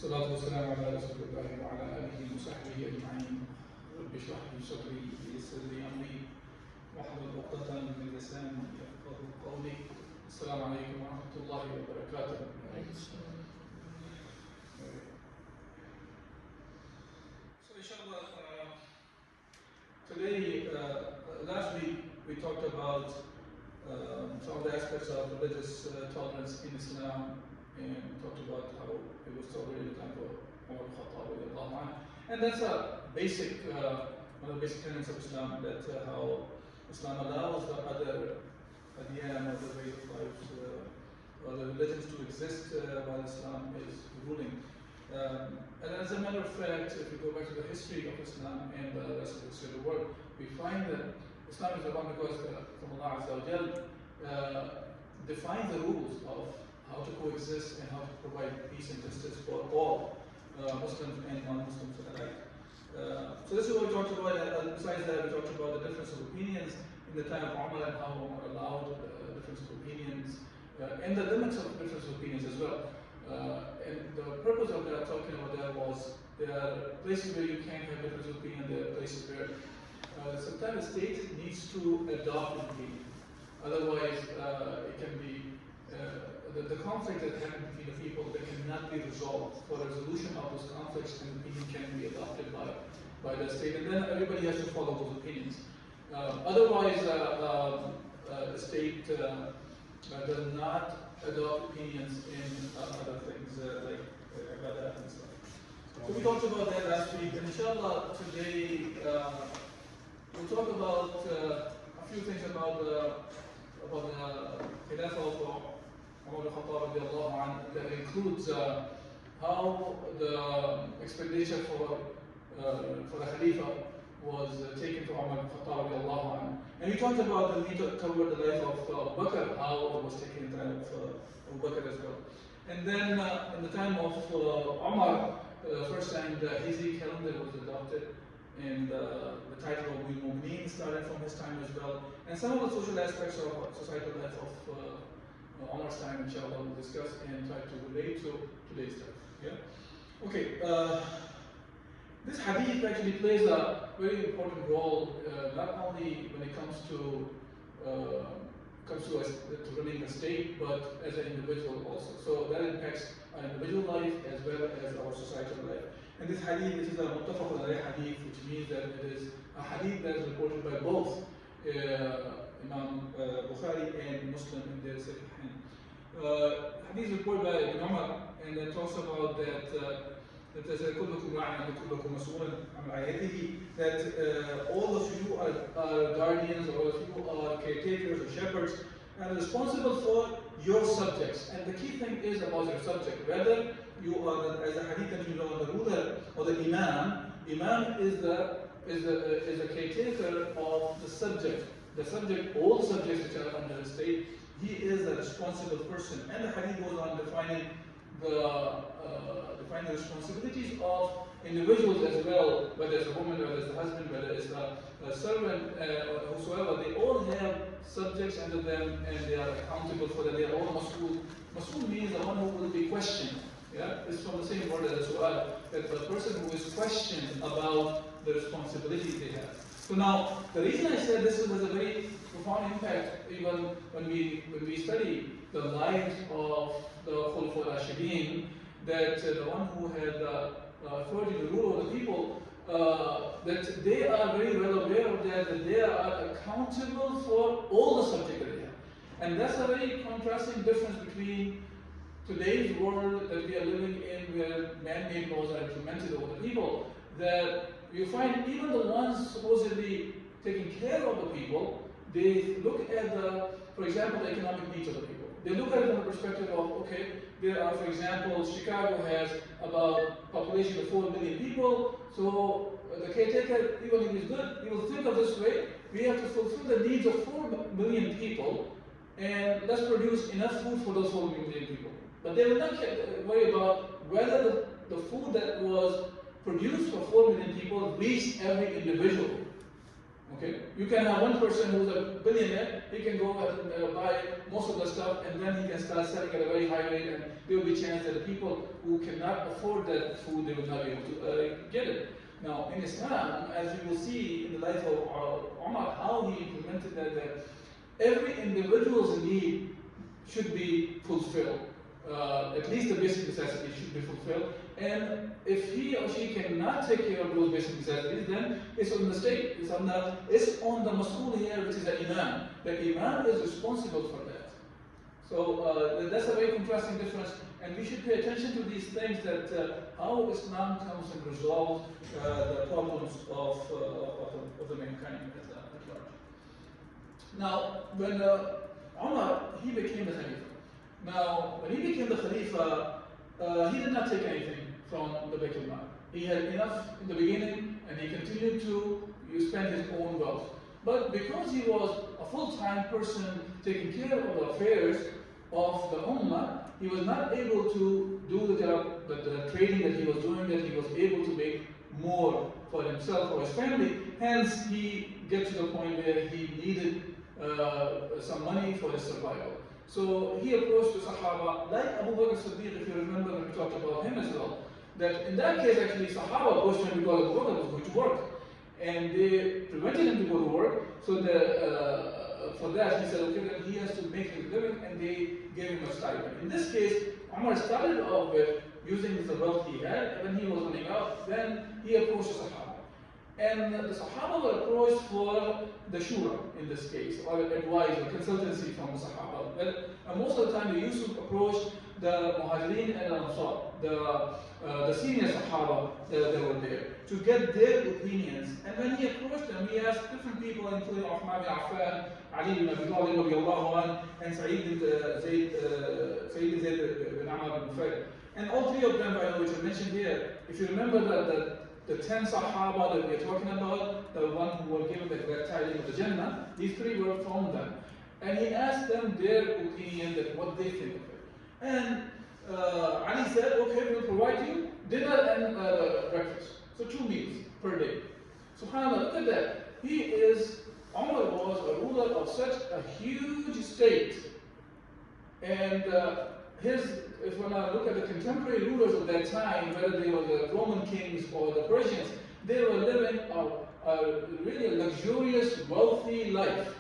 والصلاة والسلام على رسول الله وعلى آله وصحبه أجمعين. رب اشرح لي صدري ويسر لي أمري واحلل عقدة من لساني يفقهوا قولي. السلام عليكم ورحمة الله وبركاته. So inshallah, today, last week we talked about some of the aspects of religious tolerance in Islam, and talked about how it was tolerated in the time of Al-Khattab. And that's a basic, one of the basic tenets of Islam, that how Islam allows the other adyan, or the ways of life, or the religions to exist while Islam is ruling. And as a matter of fact, if we go back to the history of Islam and the rest of the history of the world, we find that Islam is the one because from Allah Azza wa Jal defines the rules of how to coexist and how to provide peace and justice for all Muslims and non-Muslims alike. So this is what we talked about. Besides that, we talked about the difference of opinions in the time of Umar and how Umar allowed difference of opinions and the limits of difference of opinions as well. And the purpose of that, talking about that, was there are places where you can't have difference of opinion. There are places where sometimes the state needs to adopt an opinion. Otherwise, it can be the conflict that happens between the people that cannot be resolved. For resolution of those conflicts, an opinion can be adopted by the state, and then everybody has to follow those opinions. Otherwise, the state does not adopt opinions in other things like ibadah and stuff. So we talked about that last week, and inshallah today we'll talk about a few things about the Khilafah of Umar Al-Khattab, that includes how the expedition for the Khalifa was taken to Umar Al-Khattab. And we talked about, and we covered the life of Abu Bakr, how it was taken in the time of Abu Bakr as well. And then in the time of Umar, the first time the Hijri calendar was adopted, and the title of Mu'mineen started from his time as well. And some of the social aspects of societal life of Umar's time, inshallah, we'll discuss and try to relate to today's time. Yeah? Okay. This hadith actually plays a very important role, not only when it comes to running a state, but as an individual also. So that impacts our individual life as well as our societal life. And this hadith, this is a muttafaq alayh hadith, which means that it is a hadith that is reported by both Imam Bukhari and Muslim in their Sahihain. Hadith is reported by Ibn Umar, and it talks about that that all of you are guardians, all of you are caretakers or shepherds, and responsible for your subjects. And the key thing is about your subject. Whether you are, as a hadith that you know, the ruler or the imam. Imam is the caretaker of the subject. The subject, all subjects which are under the state, he is a responsible person. And the hadith goes on defining the responsibilities of individuals as well, whether it's a woman, whether it's a husband, whether it's a servant, whosoever. They all have subjects under them, and they are accountable for them. They are all mas'ul. Mas'ul means the one who will be questioned. Yeah, it's from the same word as su'al, that the person who is questioned about the responsibilities they have. So now, the reason I said this has a very profound impact, even when we study the lives of the Khulafa al-Rashidin, that the one who had authority to rule over the people, that they are very well aware of that they are accountable for all the subject that they have. And that's a very contrasting difference between today's world that we are living in, where man-made laws are implemented over the people, that you find even the ones supposedly taking care of the people, they look at for example, the economic needs of the people. They look at it from the perspective of, okay, there are, for example, Chicago has about population of 4 million people, so the caretaker, even if he's good, he will think of this way: we have to fulfill the needs of 4 million people, and let's produce enough food for those 4 million people. But they will not worry about whether the food that was produced for 4 million people reached every individual. Okay, you can have one person who's a billionaire. He can go and buy most of the stuff, and then he can start selling at a very high rate, and there will be a chance that the people who cannot afford that food, they will not be able to get it. Now, in Islam, as you will see in the life of Umar, how he implemented that every individual's need should be fulfilled. At least the basic necessities should be fulfilled. And if he or she cannot take care of those basic necessities, then it's on the state, it's on the mas'uliyah, which is the imam. The imam is responsible for that. So that's a very contrasting difference, and we should pay attention to these things, that how Islam comes and resolves the problems of the mankind at large. Now, when Umar, he became the Khalifa. Now, when he became the Khalifa, he did not take anything from the Bayt al-Mal. He had enough in the beginning, and he continued to spend his own wealth. But because he was a full-time person taking care of the affairs of the Ummah, he was not able to do the job, the trading that he was doing, that he was able to make more for himself or his family. Hence, he gets to the point where he needed some money for his survival. So he approached the Sahaba, like Abu Bakr Siddiq, if you remember when we talked about him as well, that in that case actually Sahaba approached him because Abu Bakr was going to work. And they prevented him to go to work, so for that he said, okay, then he has to make his living, and they gave him a stipend. In this case, Umar started off with using the wealth he had, and when he was running out, then he approached the Sahaba. And the Sahaba were approached for the shura in this case, or advice or consultancy from the Sahaba. But most of the time they used to approach the Muhajirin and Ansar, the senior Sahaba that were there, to get their opinions. And when he approached them, he asked different people, including Uthman bin Affan, Ali bin Abi Talib radiallahu anhu, and Sa'id bin Zayd bin Amr bin Nufayl. And all three of them, by the way, which are mentioned here, if you remember the 10 Sahaba that we are talking about, the one who were given the glad tidings of the Jannah, these three were from them. And he asked them their opinion, that what they think of it. And Ali said, okay, we'll provide you dinner and breakfast. So 2 meals per day. SubhanAllah, look at that. Umar was a ruler of such a huge state. And if when I look at the contemporary rulers of that time, whether they were the Roman kings or the Persians, they were living a really luxurious, wealthy life.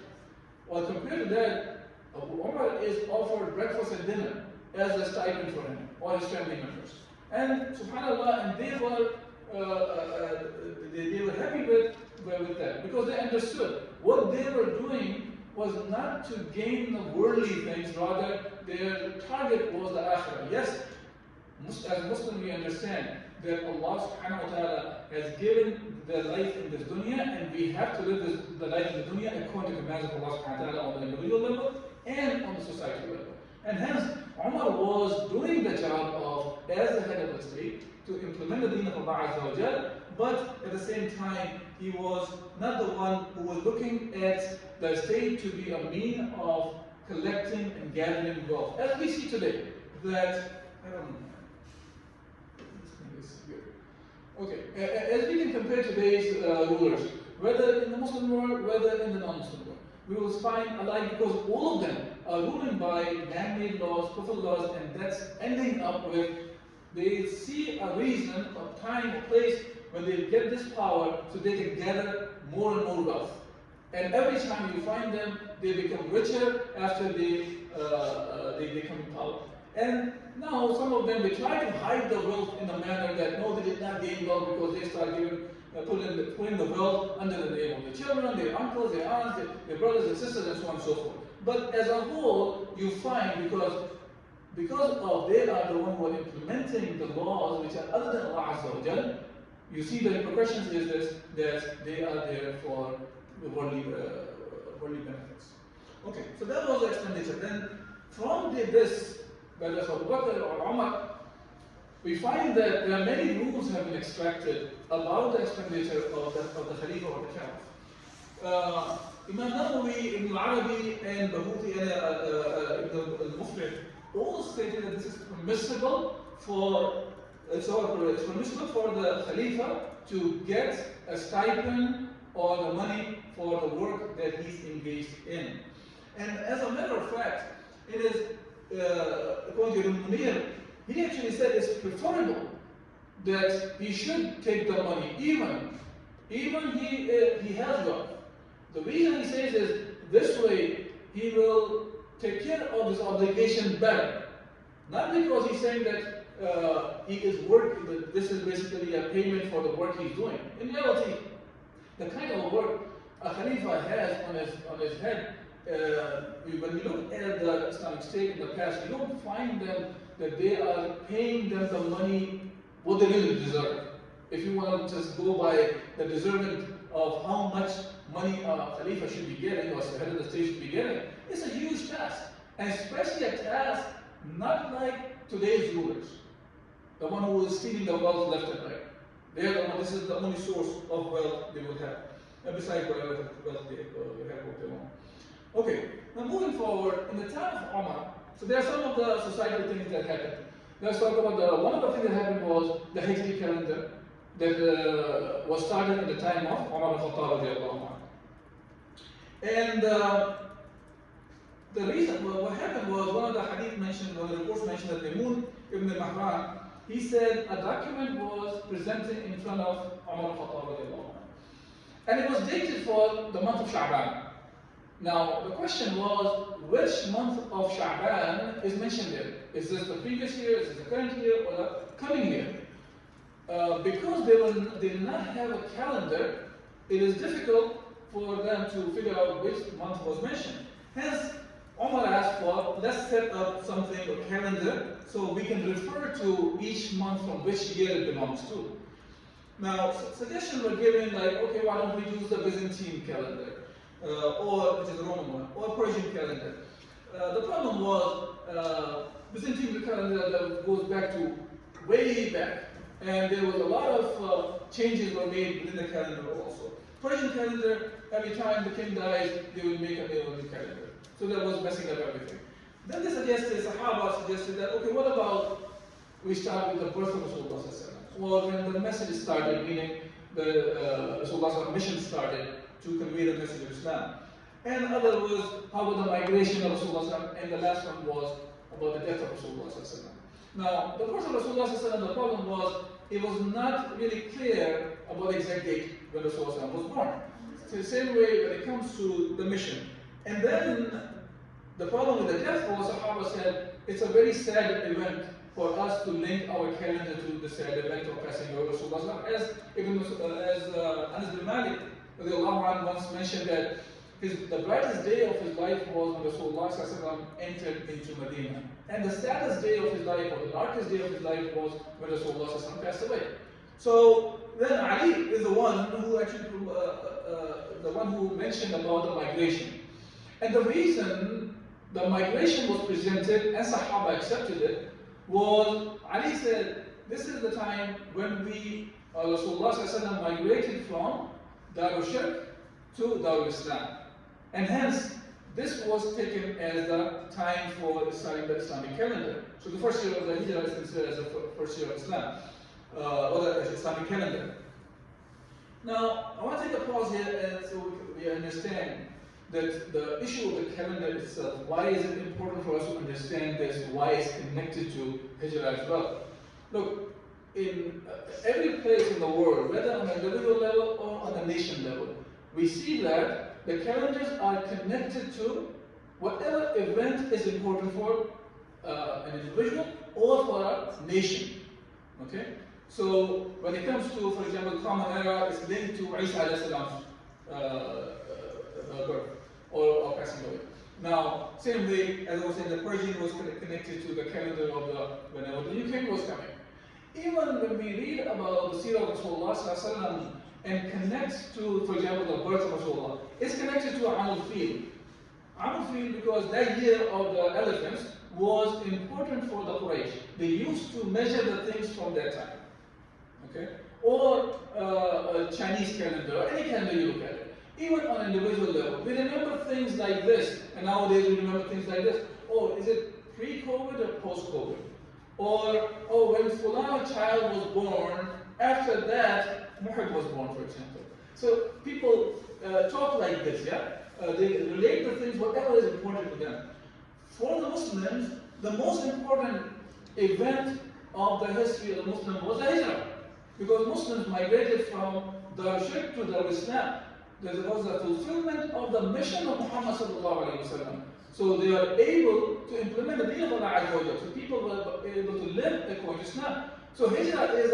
Well, compared to that, Umar is offered breakfast and dinner as a stipend for him or his family members. And subhanAllah, and they were happy with that, because they understood what they were doing was not to gain the worldly things, rather their target was the akhirah. Yes, as Muslims we understand that Allah subhanahu wa ta'ala has given the life in this dunya, and we have to live the life in the dunya according to the commands of Allah subhanahu wa ta'ala on the individual level and on the society level. And hence, Umar was doing the job of, as the head of the state, to implement the deen of Allah Azza wa Jal, but at the same time, he was not the one who was looking at the state to be a mean of collecting and gathering wealth. As we see today, that, I don't know, this thing is weird. Okay, as we can compare today's rulers, whether in the Muslim world, whether in the non-Muslim world, we will find alike, because all of them are ruling by man-made laws, kufr laws, and that's ending up with, they see a reason, a time, a place when they get this power so they can gather more and more wealth. And every time you find them, they become richer after they come in power. And now some of them, they try to hide the wealth in a manner that no, they did not gain wealth, because they start putting the wealth under the name of the children, their uncles, their aunts, their brothers and sisters, and so on and so forth. But as a whole, you find, because they are the one who are implementing the laws which are other than Allah Azza wa Jal, you see the repercussions is this, that they are there for the worldly benefits. Okay, so that was the expenditure. Then from this, whether it's Abu Bakr or Umar, we find that there are many rules have been extracted about the expenditure of the Khalifa or the Caliph. Imam Nawawi, Ibn al-Arabi, and Bahuti, and Ibn al-Muflih all stated that this is permissible it's permissible for the Khalifa to get a stipend or the money for the work that he's engaged in. And as a matter of fact, it is, according to Munir, he actually said it's preferable that he should take the money, even he has wealth. The reason he says is this way he will take care of his obligation better. Not because he's saying that he is working, that this is basically a payment for the work he's doing. In reality, the kind of work a Khalifa has on his head, when you look at the Islamic State in the past, you don't find them that they are paying them the money what they really deserve. If you want to just go by the deserving of how much money a Khalifa should be getting, or the head of the state should be getting, it's a huge task. And especially a task not like today's rulers, the one who is stealing the wealth left and right. They are the one, this is the only source of wealth they will have. And besides whatever wealth they have what they want. Okay, now moving forward, in the time of Umar, so there are some of the societal things that happened. Let's talk about one of the things that happened was the Hijri calendar that was started in the time of Umar Al-Khattab. And the reason, what happened was, one of the hadith mentioned, one of the reports mentioned that Maimun ibn al-Mahran, he said a document was presented in front of Umar Al-Khattab. And it was dated for the month of Sha'ban. Now, the question was, which month of Sha'ban is mentioned there? Is this the previous year, is this the current year, or the coming year? Because they did not have a calendar, it is difficult for them to figure out which month was mentioned. Hence, Umar asked for, let's set up something, a calendar, so we can refer to each month from which year it belongs to. Now, suggestions were given like, okay, why don't we use the Byzantine calendar? Or, which is the Roman one, or Persian calendar. The problem was, Byzantine calendar that goes back to way back, and there was a lot of changes were made within the calendar also. Persian calendar, every time the king dies, they will make a new calendar. So that was messing up everything. Then they suggested, Sahaba suggested that, okay, what about we start with the birth of Rasulullah, or when the message started, meaning the Rasulullah's mission started, to convey the message of Islam. And other was how about the migration of Rasulullah, and the last one was about the death of Rasulullah. Now, the birth of Rasulullah, the problem was it was not really clear about the exact date when Rasulullah was born. So the same way when it comes to the mission. And then the problem with the death was, Sahaba said, it's a very sad event for us to link our calendar to the sad event of passing away Rasulullah. As Anas bin Malik once mentioned that the brightest day of his life was when Rasulullah entered into Medina. And the saddest day of his life, or the darkest day of his life, was when Rasulullah passed away. So then Ali is the one who actually, mentioned about the migration. And the reason the migration was presented and Sahaba accepted it was, Ali said, this is the time when Rasulullah migrated from Darul Shirk to Darul Islam. And hence, this was taken as the time for starting the Islamic calendar. So the first year of the Hijrah is considered as the first year of Islam, or the Islamic calendar. Now, I want to take a pause here so we understand that the issue of the calendar itself, why is it important for us to understand this, why it's connected to Hijrah as well. Look, in every place in the world, whether on an individual level or on a nation level, we see that the calendars are connected to whatever event is important for an individual or for a nation. Okay? So when it comes to, for example, Common Era is linked to Isa alayhi salam's birth or passing away. Now, same way, as I was saying, the Persian was connected to the calendar of whenever the new king was coming. Even when we read about the seerah of Rasulullah and connects to, for example, the birth of Rasulullah, it's connected to Amul Fil. Amul Fil because that year of the elephants was important for the Quraysh. They used to measure the things from that time. Okay? Or a Chinese calendar, or any calendar you look at it. Even on an individual level, we remember things like this, and nowadays we remember things like this. Oh, is it pre-COVID or post-COVID? Or, oh, when Fulan child was born, after that, Muhammad was born, for example. So people talk like this, yeah? They relate the things, whatever is important to them. For the Muslims, the most important event of the history of the Muslim was the Hijrah. Because Muslims migrated from the Shirk to the Islam. There was the fulfillment of the mission of Muhammad sallallahu alaihi wasallam. So they are able to implement the deen of Allah Azza wa Jalla. So people were able to live according to Islam. So Hijrah is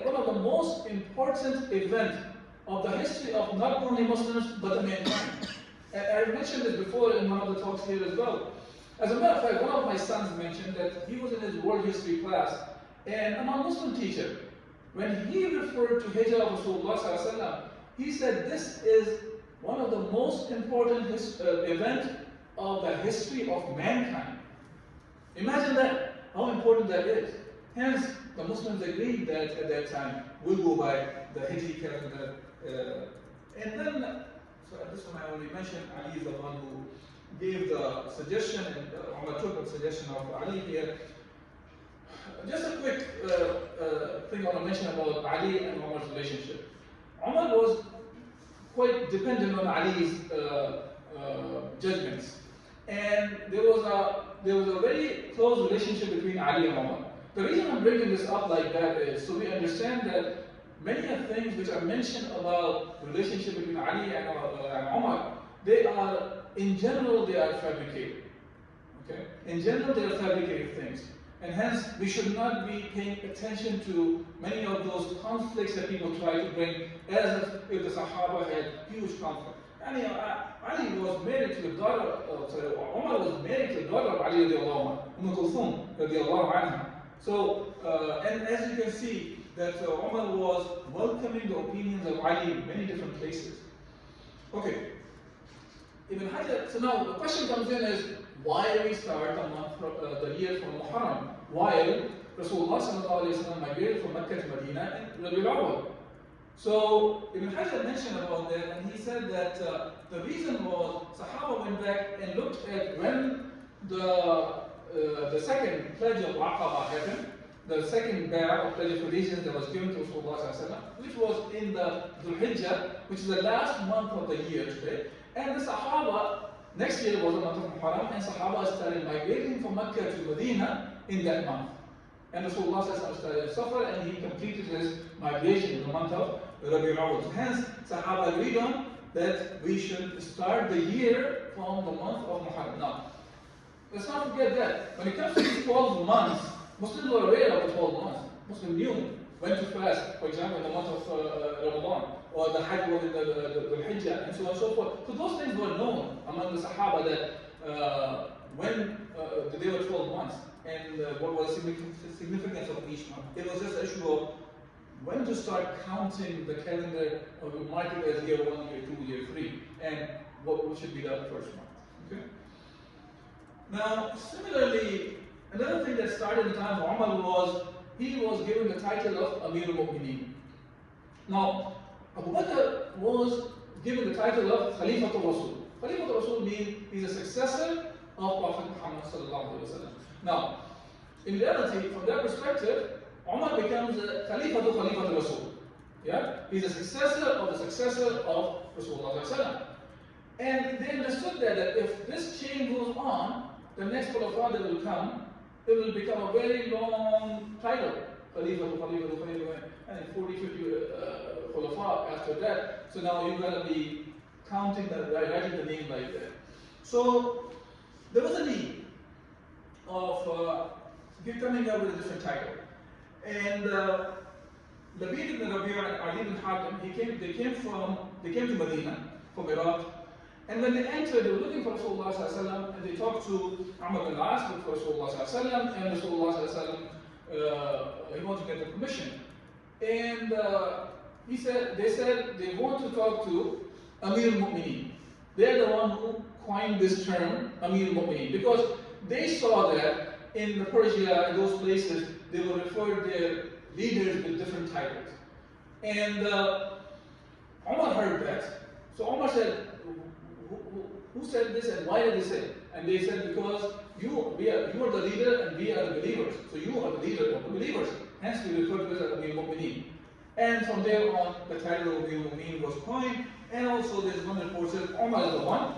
one of the most important events of the history of not only Muslims but the mankind. And I mentioned this before in one of the talks here as well. As a matter of fact, one of my sons mentioned that he was in his world history class, and a non-Muslim teacher, when he referred to Hijrah of Rasulullah sallallahu alaihi wasallam, he said this is one of the most important event of the history of mankind. Imagine that, how important that is. Hence, the Muslims agreed that at that time we'll go by the Hijri calendar. And then, so this one I already mentioned, Ali is the one who gave the suggestion, and Umar took the suggestion of Ali here. Just a quick thing I want to mention about Ali and Umar's relationship. Umar was quite dependent on Ali's judgments. And there was a very close relationship between Ali and Umar. The reason I'm bringing this up like that is so we understand that many of the things which are mentioned about the relationship between Ali and Umar, they are, in general, they are fabricated. Okay? In general, they are fabricated things. And hence, we should not be paying attention to many of those conflicts that people try to bring as if the Sahaba had huge conflict. Ali was married to the daughter, Umar was married to the daughter of Ali radiallahu anhu, Kulthum radiallahu anha. So, and as you can see, that Umar was welcoming the opinions of Ali in many different places. Okay. Ibn Hajar, so now the question comes in is, why we start the month, the year from Muharram, while Rasulullah sallallahu alaihi wasallam migrated from Mecca to Medina in Rabiul Awwal? So Ibn Hajar mentioned about that, and he said that the reason was Sahaba went back and looked at when the second pledge of Aqaba happened, the second bay'ah of pledge of allegiance that was given to Rasulullah sallallahu alaihi wasallam, which was in the Dhul Hijjah, which is the last month of the year today. And the Sahaba, next year was the month of Muharram, and Sahaba started migrating from Mecca to Medina in that month. And Rasulullah started Safar, and he completed his migration in the month of Rabiul Awwal. Hence, Sahaba agreed on that we should start the year from the month of Muharram. Now, let's not forget that when it comes to these 12 months, Muslims were aware of the 12 months. Muslims knew when to fast, for example, in the month of Ramadan, or the Hajj was in the Hijjah, and so on and so forth. So those things were known among the Sahaba that when they were 12 months, and what was the significance of each month. It was just an issue of when to start counting the calendar, or to mark it as year 1, year 2, year 3, and what should be the first month. Okay? Now, similarly, another thing that started in the time of Umar was he was given the title of Amir al-Mu'mineen. Now, Abu Bakr was given the title of Khalifatul Rasul. Khalifatul Rasul means he's a successor of Prophet Muhammad sallallahu alaihi wasallam. Now, in reality, from that perspective, Umar becomes a Khalifatul Rasul. Yeah, he's a successor of the successor of Rasulullah sallallahu alaihi wasallam. And they understood that if this chain goes on, the next Khalifa that will come, it will become a very long title. Khalifa, and 40, 50 Khulafa after that. So now you're going to be counting, writing the name like that. So there was a need of coming up with a different title. And Labid ibn Rabi'a and Ali ibn Hatim, they came to Medina from Iraq. And when they entered, they were looking for Rasulullah sallallahu alaihi wasallam, and they talked to Amr bin al-As, looked for Rasulullah sallallahu alaihi wasallam, and Rasulullah sallallahu alaihi wasallam, he wanted to get the permission. And they said they want to talk to Amir al-Mu'mineen. They're the one who coined this term, Amir al-Mu'mineen, because they saw that in the Persia and those places, they would refer their leaders with different titles. And Umar heard that. So Umar said, who said this and why did they say it? And they said, because you are the leader and we are the believers. So you are the leader of the believers. Hence we refer to it as Amir al-Mu'mineen. And from there on, the title of Mu'min was coined. And also, there's one report says Umar is the one.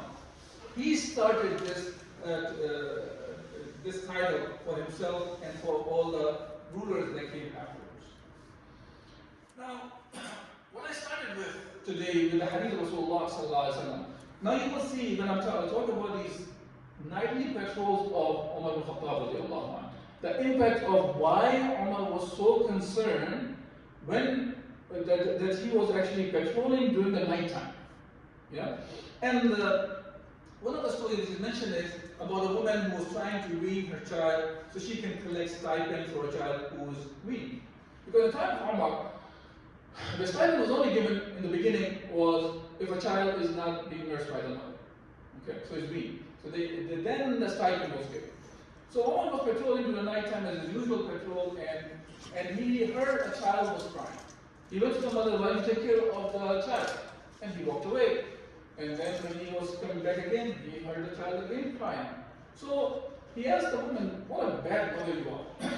He started this title for himself and for all the rulers that came afterwards. Now, what I started with today with the hadith of Rasulullah sallallahu alaihi wasallam. Now you will see when I'm talking about these nightly patrols of Umar al-Khattab, the impact of why Umar was so concerned when that he was actually patrolling during the night time. Yeah? And one of the stories is mentioned is about a woman who was trying to wean her child so she can collect stipend for a child who was weaned. Because at the time of Umar, the stipend was only given in the beginning was if a child is not being nursed by the mother. Okay, so it's weaned. So then the stipend was given. So Umar was patrolling during the night time as his usual patrol, and he heard a child was crying. He went to the mother, "Why you take care of the child?" And he walked away. And then when he was coming back again, he heard the child again crying. So he asked the woman, "What a bad mother you are,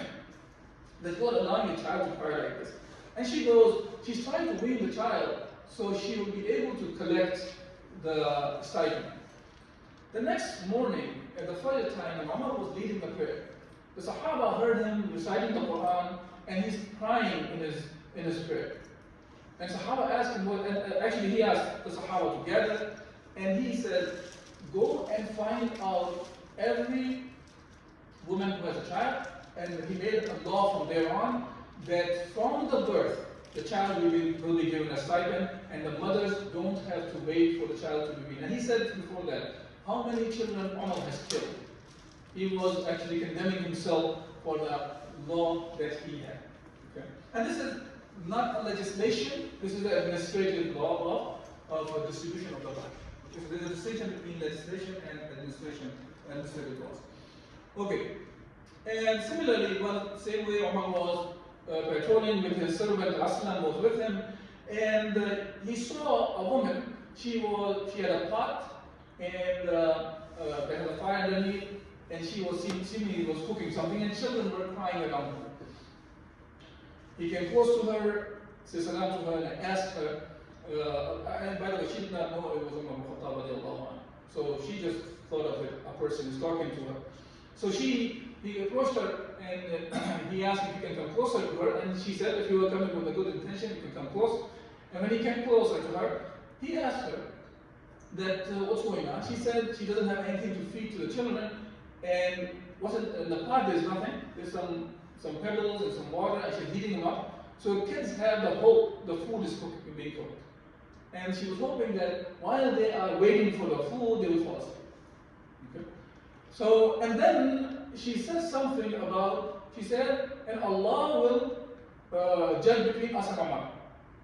that you are allowing your child to cry like this." And she goes, she's trying to wean the child so she will be able to collect the stipend. The next morning, at the Fajr time, when Umar was leading the prayer, the Sahaba heard him reciting the Quran, and he's crying in his prayer. And Sahaba asked him, actually he asked the Sahaba to gather, and he said, "Go and find out every woman who has a child," and he made a law from there on, that from the birth, the child will be given a stipend, and the mothers don't have to wait for the child to be weaned. And he said before that, how many children Umar has killed? He was actually condemning himself for the law that he had. Okay? And this is not a legislation, this is the administrative law of distribution of the wealth. So there's a distinction between legislation and administrative laws. Okay. And similarly, same way Umar was patrolling with his servant, Aslam was with him, and he saw a woman. She had a pot, and they had a fire underneath, and she was seemingly was cooking something, and children were crying around her. He came close to her, said salam to her, and asked her. And by the way, she did not know it was Umar al-Khattab. So she just thought of it, a person is talking to her. So he approached her, and he asked if he can come closer to her, and she said, "If you are coming with a good intention, you can come close." And when he came closer to her, he asked her that what's going on. She said she doesn't have anything to feed to the children, and in the pot there's nothing. There's some pebbles and some water, and she's heating them up. So kids have the hope the food is being cooked. And she was hoping that while they are waiting for the food, they will fall asleep. Okay? So, and then she said something about, she said, "And Allah will judge between us and Umar."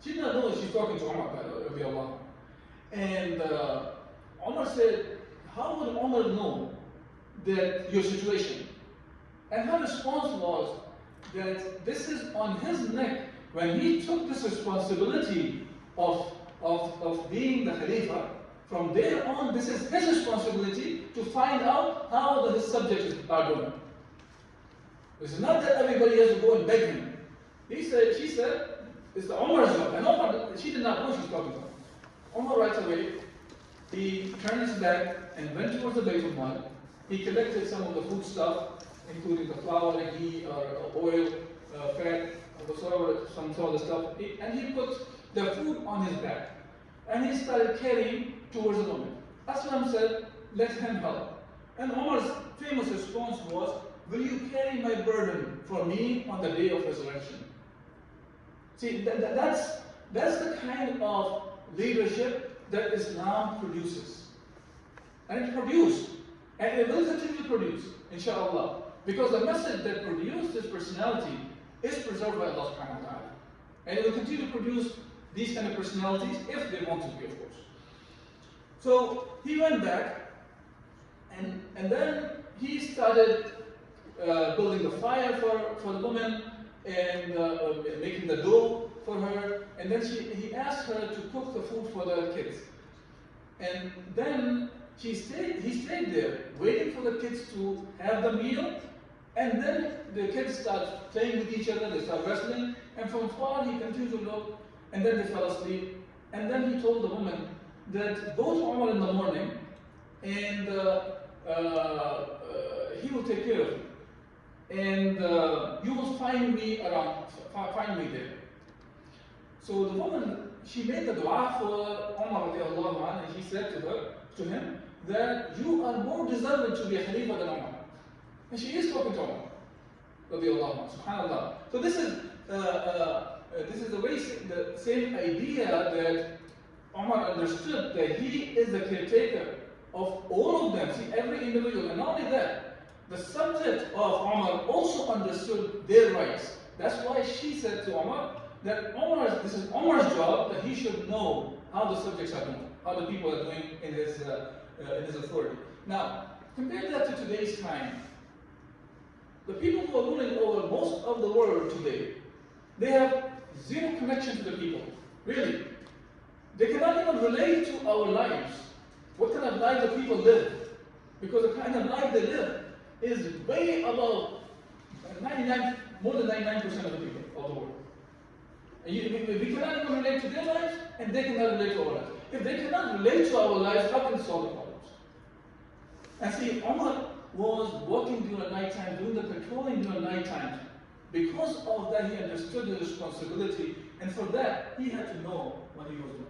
She did not know that she's talking to Umar, Allah. And Umar said, "How would Umar know that your situation?" And her response was that this is on his neck. When he took this responsibility of being the Khalifa, from there on, this is his responsibility to find out how his subjects are doing. This is not that everybody has to go and beg him. She said, it's the Umar's job. And Umar, she did not know she was talking to him. Umar right away, he turned his back and went towards the Bayt al-Mal. He collected some of the food stuff, including the flour, ghee, oil, fat, whatsoever, some sort of stuff, and he put the food on his back. And he started carrying towards the woman. Aslam said, "Let him help." And Umar's famous response was, "Will you carry my burden for me on the day of resurrection?" See, that's the kind of leadership that Islam produces. And it produced, and it will continue to produce, inshallah. Because the message that produced this personality is preserved by Allah subhanahu wa ta'ala. And it will continue to produce these kind of personalities if they want to be, of course. So he went back, and then he started building the fire for the woman, and making the dough for her, and then he asked her to cook the food for the kids. And then he stayed there, waiting for the kids to have the meal, and then the kids start playing with each other, they start wrestling, and from far he continued to look, and then they fell asleep. And then he told the woman that go to Umar in the morning, and he will take care of you. And you will find me around, find me there. So the woman, she made the dua for Umar radiallahu anhu, and she said to him, that you are more deserving to be a Khalifa than Umar. And she is talking to Umar radiallahu anhu, subhanallah. So this is the same idea that Umar understood, that he is the caretaker of all of them. See, every individual. And not only that, the subject of Umar also understood their rights. That's why she said to Umar that this is Umar's job, that he should know how the subjects are doing, how the people are doing in his authority. Now, compare that to today's time. The people who are ruling over most of the world today, they have zero connection to the people. Really. They cannot even relate to our lives. What kind of life the people live? Because the kind of life they live is way above more than 99% of the people of the world. And we cannot even relate to their lives, and they cannot relate to our lives. If they cannot relate to our lives, how can we solve the problems? And see, Umar was working during the night time, doing the patrolling during the night time. Because of that, he understood the responsibility, and for that, he had to know what he was doing.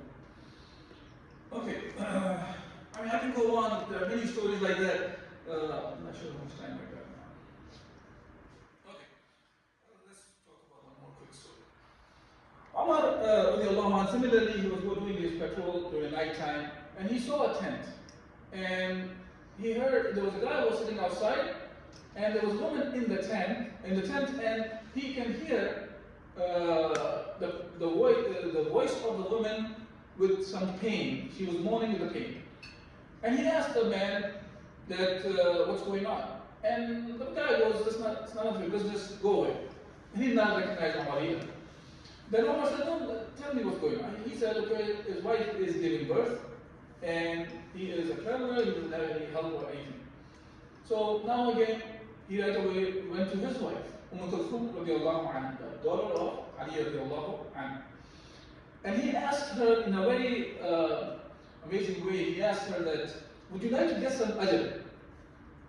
Okay, I mean, I can go on. There are many stories like that. I'm not sure how much time I got now. Okay, let's talk about one more quick story. Umar, similarly, he was doing his patrol during night time, and he saw a tent. And he heard there was a guy who was sitting outside, and there was a woman in the tent, and he can hear the voice of the woman with some pain. She was moaning with the pain. And he asked the man that, what's going on? And the guy goes, it's none of your business, go away. And he did not recognize Umar either. Then Umar said, no, tell me what's going on. He said, okay, his wife is giving birth, and he is a traveler, he doesn't have any help or anything. So now again, he right away went to his wife, Kulthum radiallahu anha, the daughter of Ali radiallahu anha. And he asked her in a very amazing way, he asked her that, would you like to get some ajr?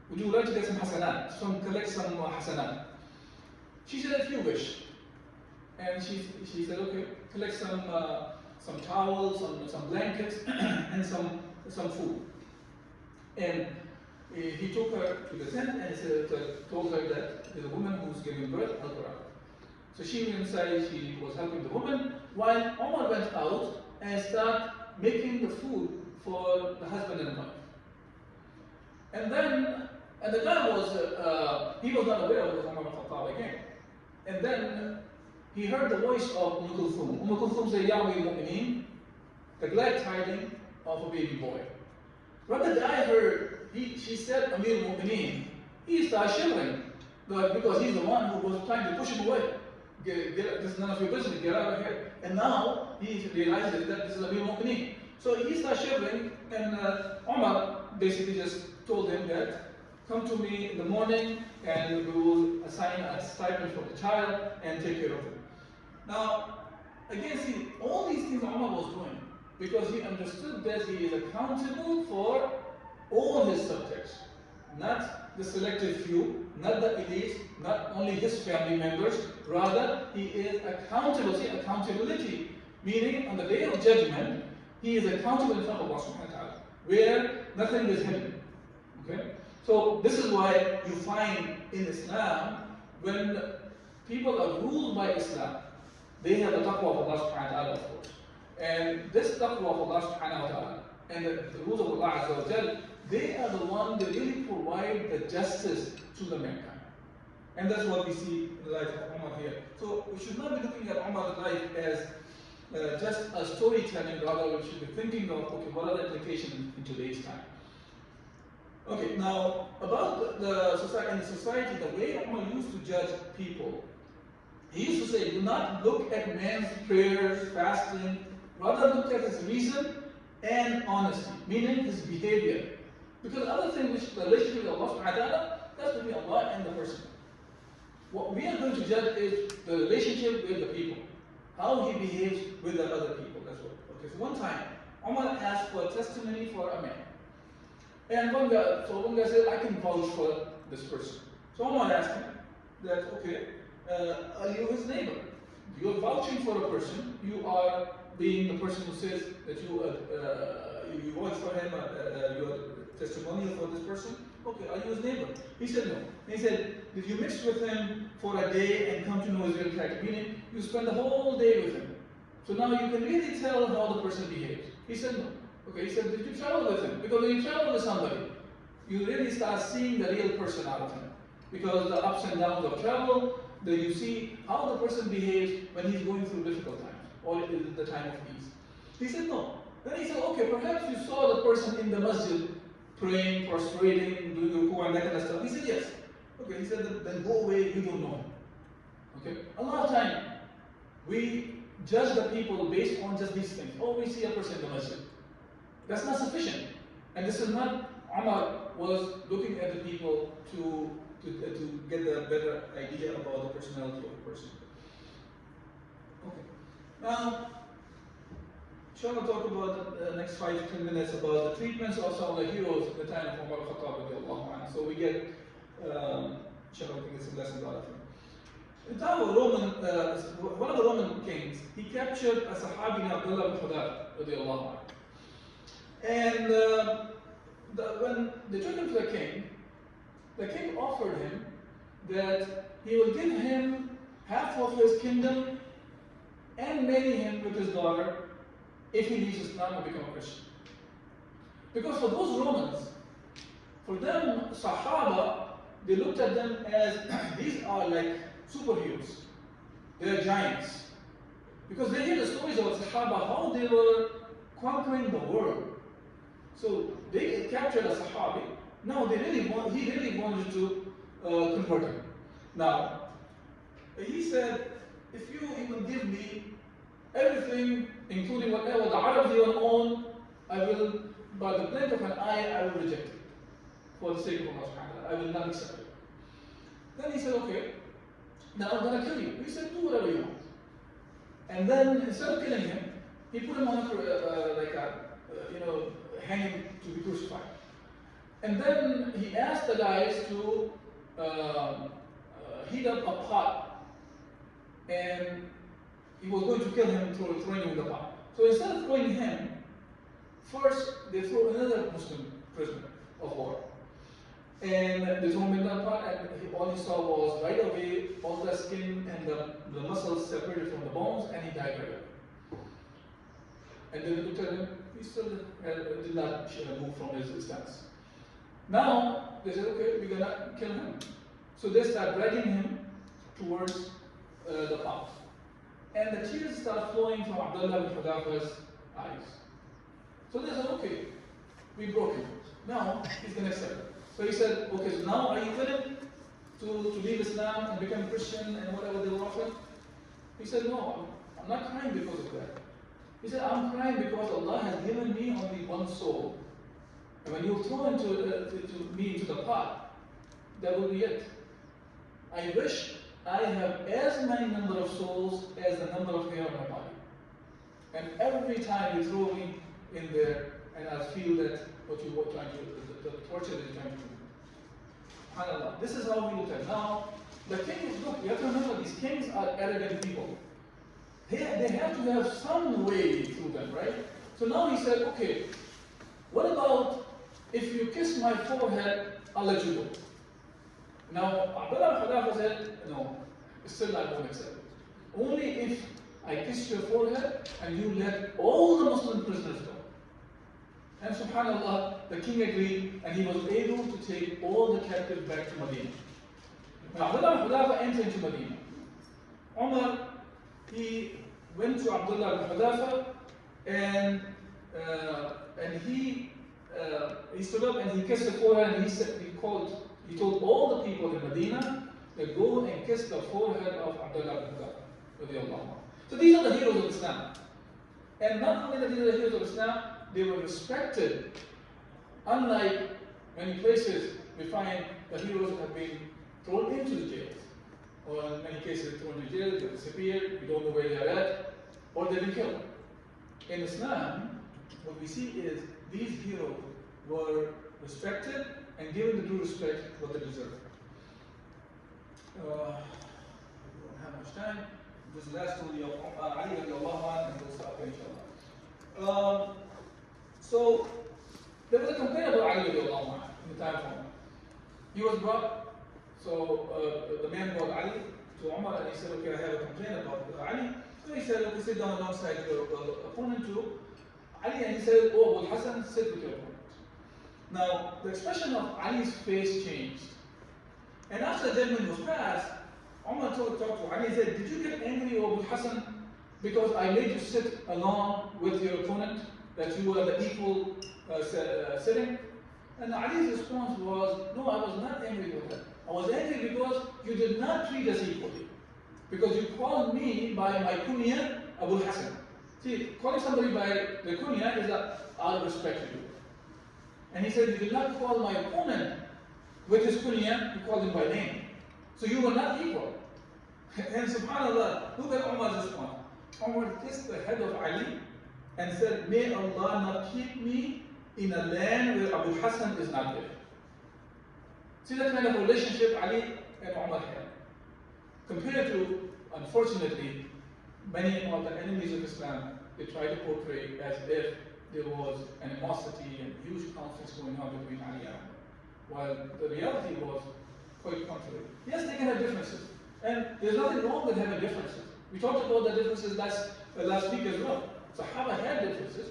Would you like to get some hasanat? Collect some hasanat? She said, if you wish. And she said, okay, collect some towels, some blankets, and some food. And he took her to the tent and told her that there's a woman who's giving birth, help her out. So she went inside, she was helping the woman, while Umar went out and started making the food for the husband and wife. And the guy was, he was not aware of it was Umar Al-Khattab again. And then he heard the voice of Kulthum. Kulthum said, Ya Amir al-Mu'mineen, the glad tidings of a baby boy. When the guy heard, she said Amir al-Mu'mineen, he started shivering, because he's the one who was trying to push him away. Get, this is none of your business, get out of here. And now he realizes that this is Amir al-Mu'mineen. So he started shivering, and Umar basically just told him that, come to me in the morning, and we will assign a stipend for the child and take care of him. Now, again, see, all these things Umar was doing because he understood that he is accountable for all his subjects, not the selected few, not the elites, not only his family members, rather he is accountable. See, accountability, meaning on the day of judgment, he is accountable in front of Allah subhanahu wa ta'ala, where nothing is hidden. Okay? So this is why you find in Islam, when people are ruled by Islam, they have the taqwa of Allah subhanahu wa ta'ala, of course. And this taqwa of Allah subhanahu wa ta'ala and the rules of Allah azza wa jal, they are the ones that really provide the justice to the mankind. And that's what we see in the life of Umar here. So we should not be looking at Umar's life as just a storytelling, rather we should be thinking of, okay, what are the implications in today's time? Okay, now about the society, the way Umar used to judge people, he used to say, do not look at man's prayers, fasting, rather look at his reason and honesty, meaning his behavior. Because other things which the relationship with Allah subhanahu wa ta'ala, that's between Allah and the person. What we are going to judge is the relationship with the people, how he behaves with the other people. That's what. Okay. So one time, Umar asked for testimony for a man, and one guy said, "I can vouch for this person." So Umar asked him that, "Okay, are you his neighbor? You are vouching for a person. You are being the person who says that you vouch for him. You are testimonial for this person. Okay, are you his neighbor?" He said no. He said, "Did you mix with him for a day and come to know his real character?" Meaning, you spend the whole day with him. So now you can really tell how the person behaves. He said no. Okay, he said, "Did you travel with him?" Because when you travel with somebody, you really start seeing the real person out of him. Because the ups and downs of travel, then you see how the person behaves when he's going through difficult times, or in the time of ease. He said no. Then he said, "Okay, perhaps you saw the person in the masjid praying, prostrating, doing ruku and that kind of stuff." He said, "Yes." Okay, he said, "Then go away, you don't know him." Okay? A lot of time, we judge the people based on just these things. Oh, we see a person in the masjid. That's not sufficient. And this is not, Umar was looking at the people to get a better idea about the personality of the person. Okay. Now, shall I talk about the next 5-10 minutes about the treatments of some of the heroes at the time of Umar Al-Khattab. So we get, shall I think it's a lesson out of him. In the time of one of the Roman kings, he captured a Sahabi named Abdullah ibn Hudayr. And when they took him to the king offered him that he will give him half of his kingdom and marry him with his daughter if he leaves Islam and becomes a Christian. Because for those Romans, for them, Sahaba, they looked at them as these are like superheroes. They are giants. Because they hear the stories of Sahaba, how they were conquering the world. So they captured a Sahabi. Now he really wanted to convert him. Now, he said, "If you even give me everything, including whatever the Arabs even own, I will, by the blink of an eye, I will reject it. For the sake of Allah subhanahu wa ta'ala, I will not accept it." Then he said, "Okay, then I'm going to kill you." He said, "Do whatever you want." And then instead of killing him, he put him on hanging to be crucified. And then he asked the guys to heat up a pot, and he was going to kill him through throwing him in the pot. So instead of throwing him, first they threw another Muslim prisoner of war. And they threw him in the pot, and all he saw was right away all the skin and the muscles separated from the bones, and he died right away. And then they looked at him, he still did not move from his stance. Now they said, "Okay, we're gonna kill him." So they start dragging him towards the pot. And the tears start flowing from Abdullah ibn Hudayfa's eyes. So they said, "Okay, we broke him. Now he's gonna accept it." So he said, "Okay, so now are you willing to leave Islam and become Christian and whatever they were offering?" He said, "No, I'm not crying because of that." He said, "I'm crying because Allah has given me only one soul. And when you throw me into the pot, that will be it. I wish I have as many number of souls as the number of hair on my body. And every time you throw me in there, and I feel that what you were trying to do, the torture that you're trying to do." SubhanAllah. This is how we look at it. Now, the kings, look, you have to remember, these kings are arrogant people. They have to have some way through them, right? So now he said, "Okay, what about if you kiss my forehead, I'll let you go." Now, Abdullah al-Hudayfa said, "No, still I won't accept it. Only if I kiss your forehead and you let all the Muslim prisoners go." And subhanAllah, the king agreed, and he was able to take all the captives back to Medina. Now, Abdullah al-Hudayfa entered into Medina. Umar, he went to Abdullah al-Hudayfa, and he stood up and he kissed the forehead, and he told all the people in Medina to go and kiss the forehead of Abdullah al-Hudayfa. So these are the heroes of Islam. And not only that these are the heroes of Islam, they were respected. Unlike many places, we find the heroes have been thrown into the jails. or in many cases they're thrown to jail, they disappear, we don't know where they are at, or they've been killed. In Islam, what we see is these heroes were respected and given the due respect what they deserve. We don't have much time. This last story of Ali radiallahu anhu, and we'll stop there, inshallah. So there was a complaint about Ali radiallahu anhu in the time of Umar. He was brought, so the man brought Ali to Umar and he said, okay, I have a complaint about Ali. So he said, okay, sit down alongside your opponent too. Ali, and he said, oh, well, Hassan, sit with your opponent. Now, the expression of Ali's face changed. And after the judgment was passed, Umar talked to Ali and said, did you get angry over Hassan because I made you sit along with your opponent, that you were the equal sitting? And Ali's response was, no, I was not angry with that. I was angry because you did not treat us equally. Because you called me by my kunya, Abu Hassan. See, calling somebody by the kunya is out of respect to you. And he said, you did not call my opponent with his kunya, you called him by name. So you were not equal. And subhanAllah, look at Umar's response. Umar kissed the head of Ali and said, may Allah not keep me in a land where Abu Hassan is not there. See that kind of relationship Ali and Umar had. Compared to, unfortunately, many of the enemies of Islam, they try to portray as if there was animosity and huge conflicts going on between Ali and Umar. While the reality was quite contrary. Yes, they can have differences. And there's nothing wrong with having differences. We talked about the differences last week as well. Sahaba had differences,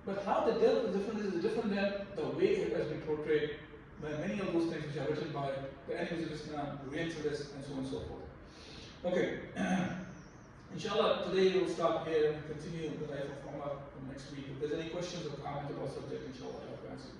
but how they dealt with differences is different than the way it has been portrayed by many of those things which are written by the enemies of Islam, Orientalists, and so on and so forth. Okay, inshallah, today we'll stop here and continue the life of Umar next week. If there's any questions or comments about the subject, inshallah, I'll answer.